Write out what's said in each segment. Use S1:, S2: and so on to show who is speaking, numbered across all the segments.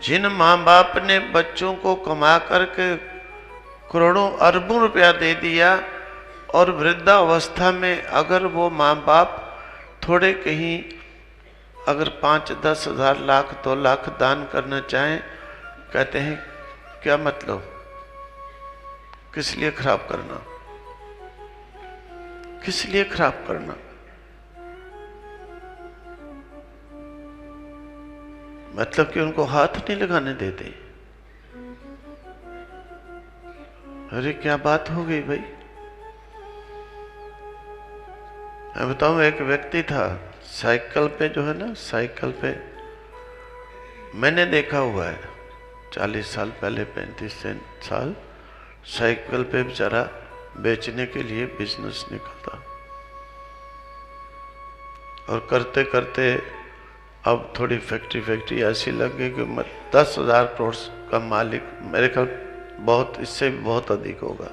S1: जिन माँ बाप ने बच्चों को कमा करके करोड़ों अरबों रुपया दे दिया और वृद्धावस्था में अगर वो माँ बाप थोड़े कहीं अगर 5-10 हज़ार लाख 2 लाख दान करना चाहें, कहते हैं क्या मतलब, किस लिए खराब करना, किस लिए खराब करना। मतलब कि उनको हाथ नहीं लगाने देते। अरे क्या बात हो गई भाई। मैं बताऊं, एक व्यक्ति था साइकिल पे, जो है ना साइकिल पे, मैंने देखा हुआ है 40 साल पहले, 35 साल, साइकिल पे बेचारा बेचने के लिए बिजनेस निकलता, और करते करते अब थोड़ी फैक्ट्री ऐसी लग गई कि 10,000 करोड़ का मालिक, मेरे ख्याल बहुत, इससे भी बहुत अधिक होगा।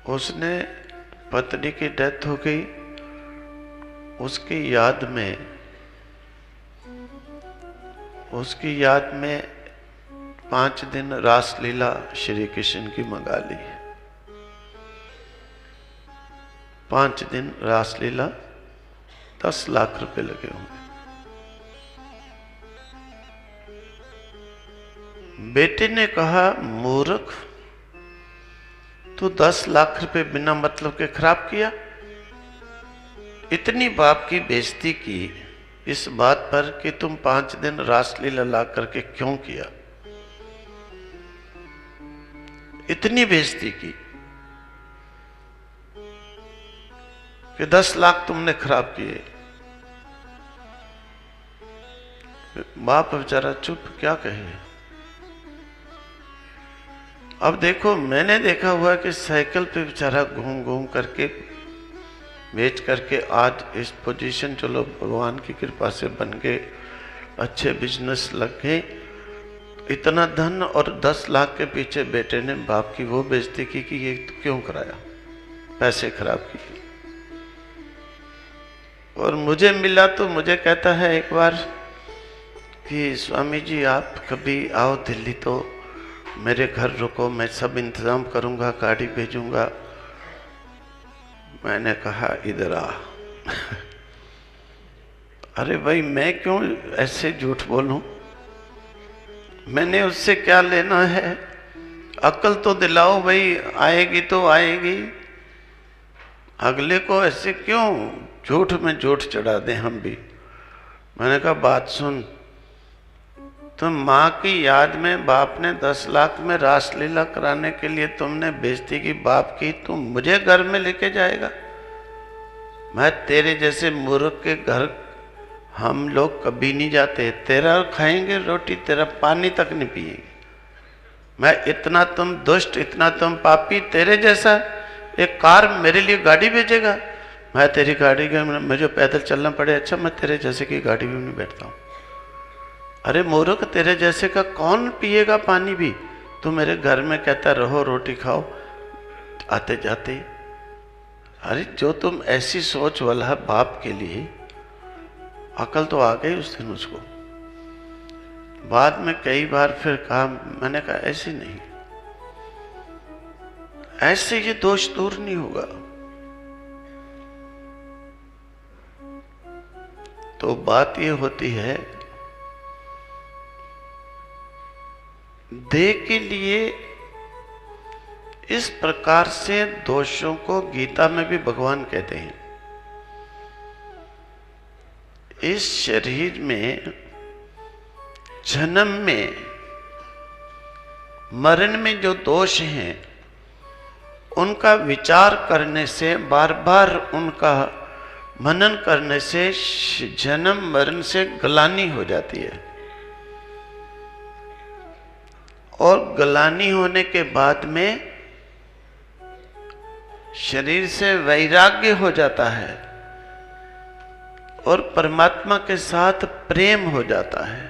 S1: उसने, पत्नी की डेथ हो गई, उसकी याद में 5 दिन रासलीला श्री कृष्ण की मंगा ली। 5 दिन रासलीला, 10 लाख रुपए लगे होंगे। बेटे ने कहा, मूर्ख, तू 10 लाख रुपए बिना मतलब के खराब किया। इतनी बाप की बेइज्जती की इस बात पर कि तुम 5 दिन रासलीला ला करके क्यों किया। इतनी बेइज्जती की कि 10 लाख तुमने खराब किए। बाप बेचारा चुप, क्या कहे। अब देखो, मैंने देखा हुआ कि साइकिल पे बेचारा घूम घूम करके बेच करके आज इस पोजीशन, चलो भगवान की कृपा से बन गए, अच्छे बिजनेस लग गए, इतना धन, और 10 लाख के पीछे बेटे ने बाप की वो बेइज्जती की कि ये तो क्यों कराया, पैसे खराब किए। और मुझे मिला तो मुझे कहता है एक बार कि स्वामी जी आप कभी आओ दिल्ली तो मेरे घर रुको, मैं सब इंतजाम करूंगा, गाड़ी भेजूंगा। मैंने कहा इधर आ। अरे भाई, मैं क्यों ऐसे झूठ बोलूं, मैंने उससे क्या लेना है, अक्ल तो दिलाओ भाई, आएगी तो आएगी, अगले को ऐसे क्यों झूठ में झूठ चढ़ा दें हम भी। मैंने कहा बात सुन, तुम माँ की याद में बाप ने 10 लाख में रासलीला कराने के लिए तुमने बेइज्जती की बाप की, तुम मुझे घर में लेके जाएगा। मैं तेरे जैसे मूर्ख के घर हम लोग कभी नहीं जाते, तेरा खाएंगे रोटी, तेरा पानी तक नहीं पिएंगे। मैं इतना तुम दुष्ट, इतना तुम पापी, तेरे जैसा एक कार मेरे लिए गाड़ी भेजेगा। मैं तेरी गाड़ी के, मुझे पैदल चलना पड़े, अच्छा मैं तेरे जैसे की गाड़ी भी नहीं बैठता हूँ। अरे मूर्ख, तेरे जैसे का कौन पिएगा पानी भी, तू मेरे घर में कहता रहो रोटी खाओ आते जाते। अरे जो तुम ऐसी सोच वाला बाप के लिए, अकल तो आ गई उस दिन उसको। बाद में कई बार फिर कहा, मैंने कहा ऐसे नहीं, ऐसे ये दोष दूर नहीं होगा। तो बात ये होती है, देह के लिए इस प्रकार से दोषों को गीता में भी भगवान कहते हैं। इस शरीर में जन्म में, मरण में जो दोष हैं, उनका विचार करने से, बार बार उनका मनन करने से जन्म मरण से ग्लानि हो जाती है। और ग्लानि होने के बाद में शरीर से वैराग्य हो जाता है और परमात्मा के साथ प्रेम हो जाता है।